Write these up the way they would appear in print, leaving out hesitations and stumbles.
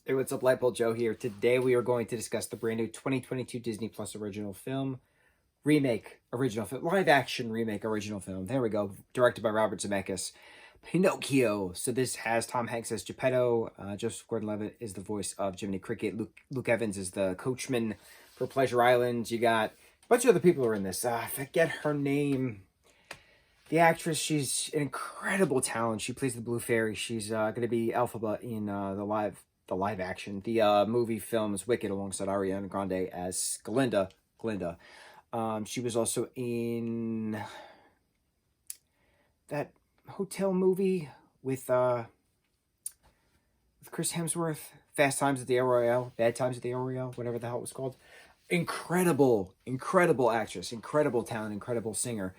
Hey, what's up, lightboltjoe here. Today we are going to discuss the brand new 2022 Disney Plus original film, live action remake original film. There we go. Directed by Robert Zemeckis. Pinocchio. So this has Tom Hanks as Geppetto. Joseph Gordon-Levitt is the voice of Jiminy Cricket. Luke Evans is the coachman for Pleasure Island. You got a bunch of other people who are in this. I forget her name. The actress, she's an incredible talent. She plays the Blue Fairy. She's going to be Elphaba in the live action. The movie films Wicked alongside Ariana Grande as Glinda. She was also in that hotel movie with Chris Hemsworth, Fast Times at the El Royale, Bad Times at the El Royale, whatever the hell it was called. Incredible actress, incredible talent, incredible singer.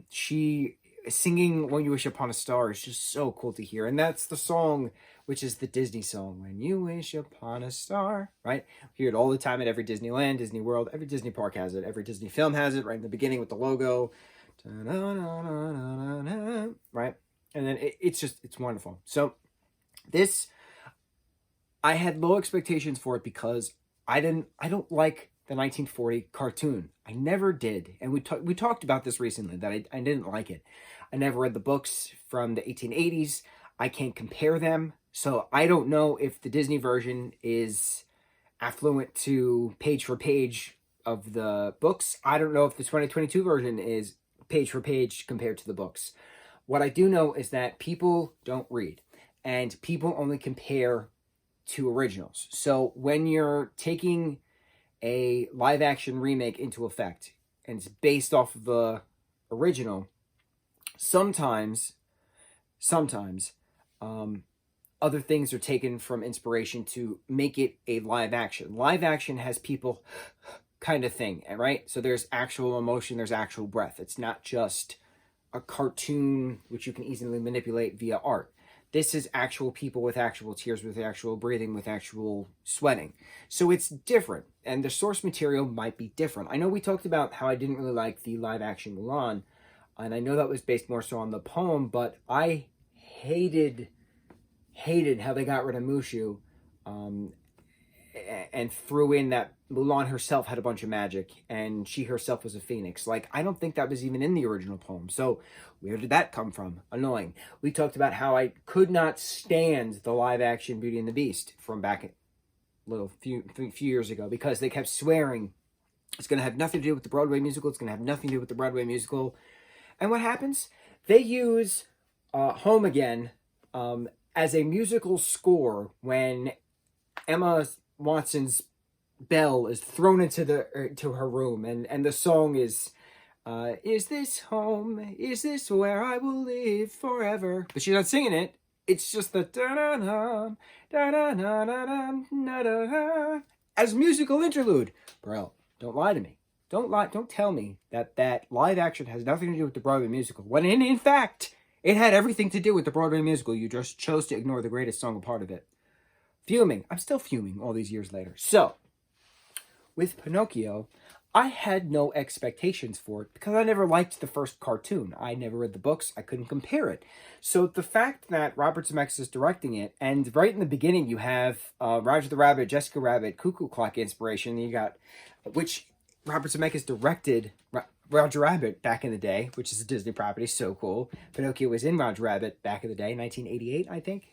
She singing When You Wish Upon a Star is just so cool to hear. And that's the song, which is the Disney song, When You Wish Upon a Star, right? We hear it all the time at every Disneyland, Disney World, every Disney park has it, every Disney film has it, right in the beginning with the logo, right? And then it's wonderful. So this, I had low expectations for it because I don't like the 1940 cartoon. I never did. And we talked about this recently, that I didn't like it. I never read the books from the 1880s. I can't compare them. So I don't know if the Disney version is affluent to page for page of the books. I don't know if the 2022 version is page for page compared to the books. What I do know is that people don't read, and people only compare to originals. So when you're taking a live action remake into effect and it's based off of the original, sometimes other things are taken from inspiration to make it a live action. Live action has people kind of thing, right? So there's actual emotion, there's actual breath. It's not just a cartoon which you can easily manipulate via art. This is actual people with actual tears, with actual breathing, with actual sweating. So it's different, and the source material might be different. I know we talked about how I didn't really like the live-action Mulan, and I know that was based more so on the poem, but I hated how they got rid of Mushu, and threw in that Mulan herself had a bunch of magic, and she herself was a phoenix. Like, I don't think that was even in the original poem. So where did that come from? Annoying. We talked about how I could not stand the live-action Beauty and the Beast from back a few years ago, because they kept swearing it's going to have nothing to do with the Broadway musical. It's going to have nothing to do with the Broadway musical. And what happens? They use Home Again as a musical score when Emma Watson's bell is thrown into her room, and the song is this home? Is this where I will live forever? But she's not singing it. It's just the da-da-da, da-da-da-da-da-da-da, as musical interlude. Bro, don't lie to me. Don't tell me that live action has nothing to do with the Broadway musical, when in fact it had everything to do with the Broadway musical. You just chose to ignore the greatest song part of it. Fuming. I'm still fuming all these years later. So, with Pinocchio, I had no expectations for it because I never liked the first cartoon. I never read the books. I couldn't compare it. So the fact that Robert Zemeckis is directing it, and right in the beginning you have Roger the Rabbit, Jessica Rabbit, Cuckoo Clock inspiration. You got, which Robert Zemeckis directed Roger Rabbit back in the day, which is a Disney property. So cool. Pinocchio was in Roger Rabbit back in the day, 1988, I think.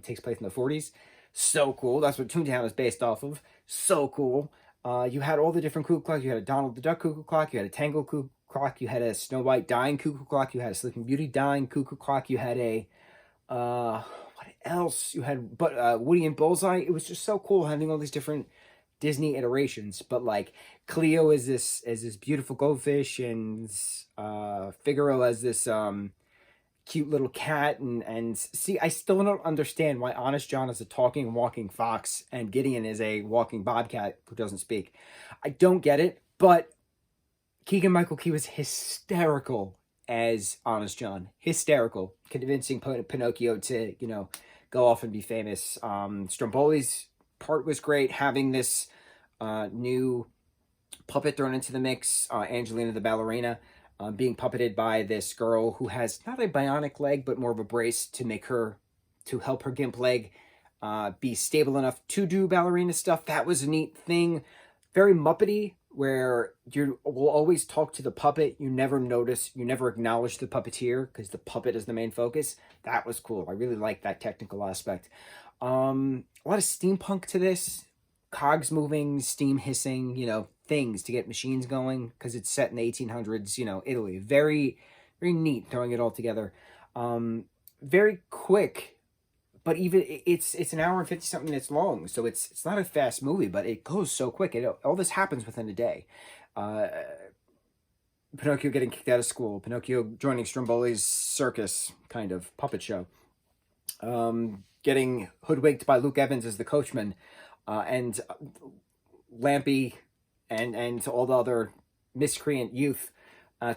Takes place in the 40s. So cool. That's what Toontown is based off of. So cool. You had all the different cuckoo clocks. You had a Donald the Duck cuckoo clock. You had a Tangle cuckoo clock. You had a Snow White dying cuckoo clock. You had a Sleeping Beauty dying cuckoo clock. You had a what else? You had Woody and Bullseye. It was just so cool having all these different Disney iterations. But like Cleo is this beautiful goldfish, and Figaro as this cute little cat, and see, I still don't understand why Honest John is a talking, walking fox and Gideon is a walking bobcat who doesn't speak. I don't get it, but Keegan-Michael Key was hysterical as Honest John. Hysterical. Convincing Pinocchio to, go off and be famous. Stromboli's part was great, having this new puppet thrown into the mix, Angelina the ballerina. Being puppeted by this girl who has not a bionic leg, but more of a brace to help her gimp leg be stable enough to do ballerina stuff. That was a neat thing. Very Muppety, where you will always talk to the puppet. You never notice, you never acknowledge the puppeteer because the puppet is the main focus. That was cool. I really like that technical aspect. A lot of steampunk to this. Cogs moving, steam hissing, things to get machines going because it's set in the 1800s, Italy. Very, very neat throwing it all together. Very quick, but even it's an hour and 50 something minutes long, so it's not a fast movie, but it goes so quick. All this happens within a day. Pinocchio getting kicked out of school, Pinocchio joining Stromboli's circus kind of puppet show, getting hoodwinked by Luke Evans as the coachman, and Lampy and all the other miscreant youth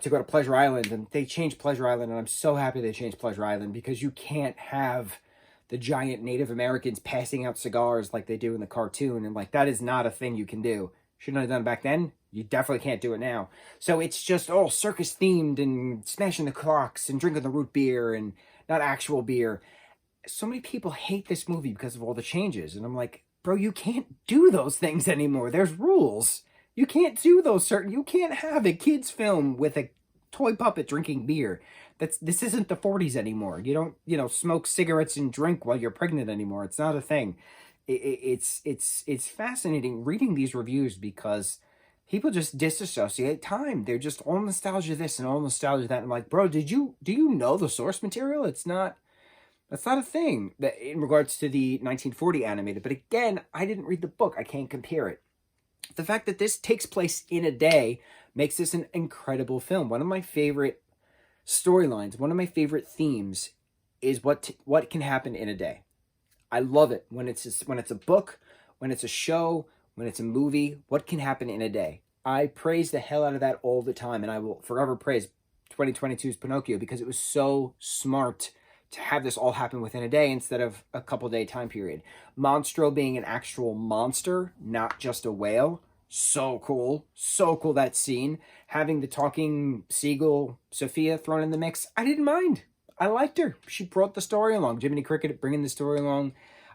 to go to Pleasure Island, and they changed Pleasure Island, and I'm so happy they changed Pleasure Island because you can't have the giant Native Americans passing out cigars like they do in the cartoon, and that is not a thing you can do. Shouldn't have done it back then. You definitely can't do it now. So it's just all circus themed and smashing the clocks and drinking the root beer and not actual beer. So many people hate this movie because of all the changes, and I'm like, bro, you can't do those things anymore. There's rules. You can't do those you can't have a kid's film with a toy puppet drinking beer. This isn't the 40s anymore. You don't, smoke cigarettes and drink while you're pregnant anymore. It's not a thing. It's fascinating reading these reviews because people just disassociate time. They're just all nostalgia this and all nostalgia that. I'm like, bro, do you know the source material? That's not a thing that in regards to the 1940 animated. But again, I didn't read the book. I can't compare it. The fact that this takes place in a day makes this an incredible film. One of my favorite storylines, one of my favorite themes is what can happen in a day. I love it when it's a book, when it's a show, when it's a movie, what can happen in a day. I praise the hell out of that all the time, and I will forever praise 2022's Pinocchio because it was so smart to have this all happen within a day instead of a couple day time period. Monstro being an actual monster, not just a whale. So cool. So cool, that scene. Having the talking seagull, Sophia, thrown in the mix. I didn't mind. I liked her. She brought the story along. Jiminy Cricket bringing the story along.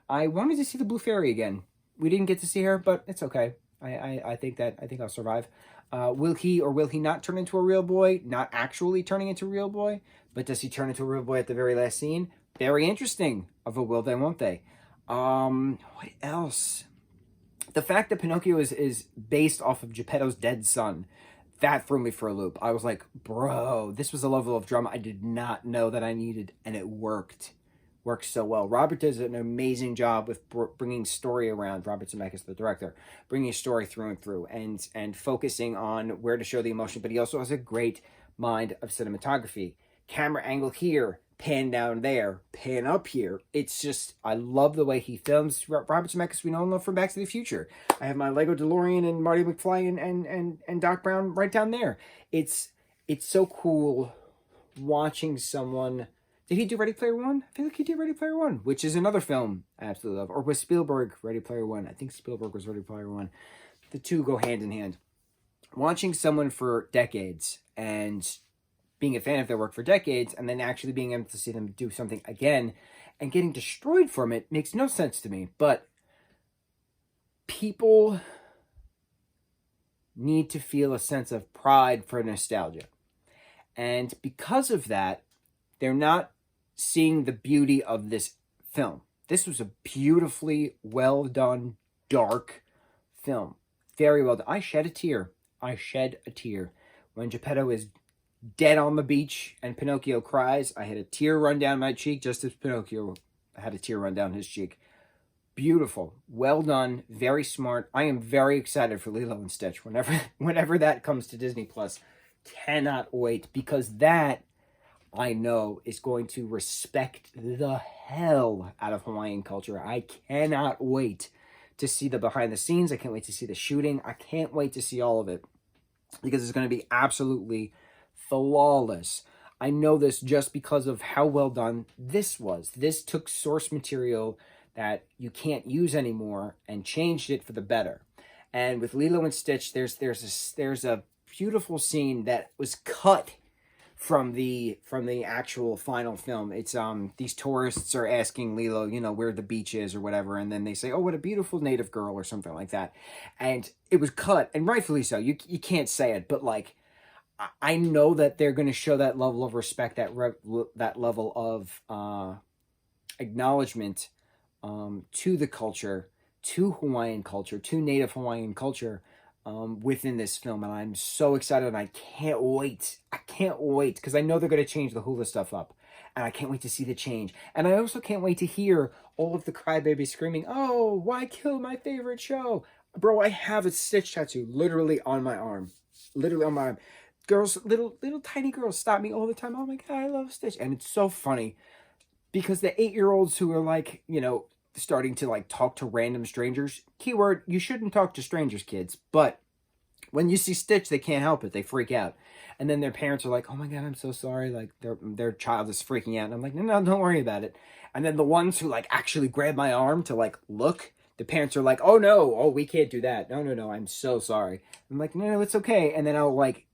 I wanted to see the Blue Fairy again. We didn't get to see her, but it's okay. I think I'll survive. Will he or will he not turn into a real boy? Not actually turning into a real boy, but does he turn into a real boy at the very last scene? Very interesting. Of a will they, won't they? What else? The fact that Pinocchio is based off of Geppetto's dead son, that threw me for a loop. I was like, bro, this was a level of drama I did not know that I needed, and it worked. Works so well. Robert does an amazing job with bringing story around. Robert Zemeckis, the director, bringing story through and through, and focusing on where to show the emotion. But he also has a great mind of cinematography. Camera angle here, pan down there, pan up here. It's just, I love the way he films. Robert Zemeckis, we know him from Back to the Future. I have my Lego DeLorean and Marty McFly and Doc Brown right down there. It's so cool watching someone. Did he do Ready Player One? I feel like he did Ready Player One, which is another film I absolutely love. Or was Spielberg Ready Player One? I think Spielberg was Ready Player One. The two go hand in hand. Watching someone for decades and being a fan of their work for decades and then actually being able to see them do something again and getting destroyed from it makes no sense to me. But people need to feel a sense of pride for nostalgia. And because of that, they're not seeing the beauty of this film. This was a beautifully well done, dark film. Very well done. I shed a tear. When Geppetto is dead on the beach and Pinocchio cries, I had a tear run down my cheek just as Pinocchio had a tear run down his cheek. Beautiful. Well done. Very smart. I am very excited for Lilo and Stitch whenever that comes to Disney Plus. Cannot wait, because that I know is going to respect the hell out of Hawaiian culture. I cannot wait to see the behind the scenes. I can't wait to see the shooting. I can't wait to see all of it because it's going to be absolutely flawless. I know this just because of how well done this was. This took source material that you can't use anymore and changed it for the better. And with Lilo and Stitch, there's a beautiful scene that was cut from the actual final film. It's these tourists are asking Lilo, you know, where the beach is or whatever, and then they say, "Oh, what a beautiful native girl," or something like that. And it was cut, and rightfully so. You can't say it, but like I know that they're going to show that level of respect, that level of acknowledgement to the culture, to Hawaiian culture, to Native Hawaiian culture within this film, and I'm so excited, and I can't wait. I can't wait because I know they're going to change the hula stuff up, and I can't wait to see the change. And I also can't wait to hear all of the crybabies screaming, "Oh, why kill my favorite show?" Bro, I have a Stitch tattoo literally on my arm, literally on my arm. Girls, little tiny girls stop me all the time. Oh my god, I love Stitch, and it's so funny because the 8-year-olds who are like, you know, starting to like talk to random strangers. Keyword, you shouldn't talk to strangers, kids. But when you see Stitch, they can't help it. They freak out. And then their parents are like, "Oh my god, I'm so sorry." Like their child is freaking out. And I'm like, no, don't worry about it. And then the ones who like actually grab my arm to like look, the parents are like, "Oh no, oh we can't do that. No, I'm so sorry." I'm like, no, it's okay. And then I'll like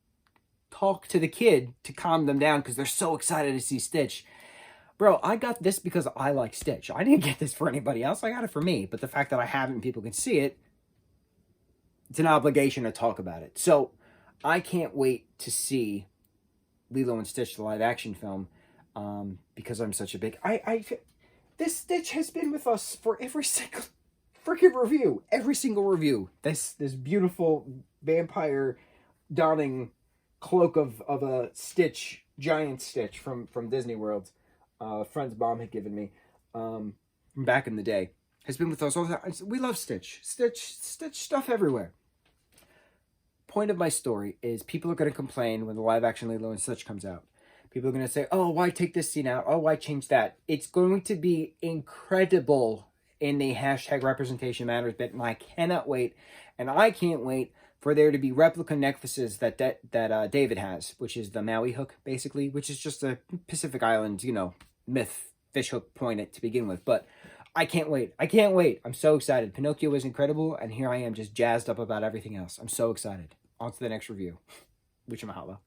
talk to the kid to calm them down because they're so excited to see Stitch. Bro, I got this because I like Stitch. I didn't get this for anybody else. I got it for me. But the fact that I have it and people can see it, it's an obligation to talk about it. So I can't wait to see Lilo and Stitch, the live action film, because I'm such a big... This Stitch has been with us for every single freaking review. Every single review. This beautiful vampire donning cloak of a Stitch, giant Stitch from Disney World. Friend's mom had given me from back in the day, has been with us all the time. We love Stitch stuff everywhere. Point of my story is people are going to complain when the live action Lilo and Stitch comes out. People are going to say, "Oh, why take this scene out? Oh, why change that?" It's going to be incredible in the hashtag representation matters bit, and I cannot wait, and I can't wait for there to be replica necklaces that David has, which is the Maui hook, basically, which is just a Pacific Island, you know, myth fish hook point to begin with. But I can't wait. I can't wait. I'm so excited. Pinocchio is incredible, and here I am just jazzed up about everything else. I'm so excited. On to the next review. Mucho mahalo.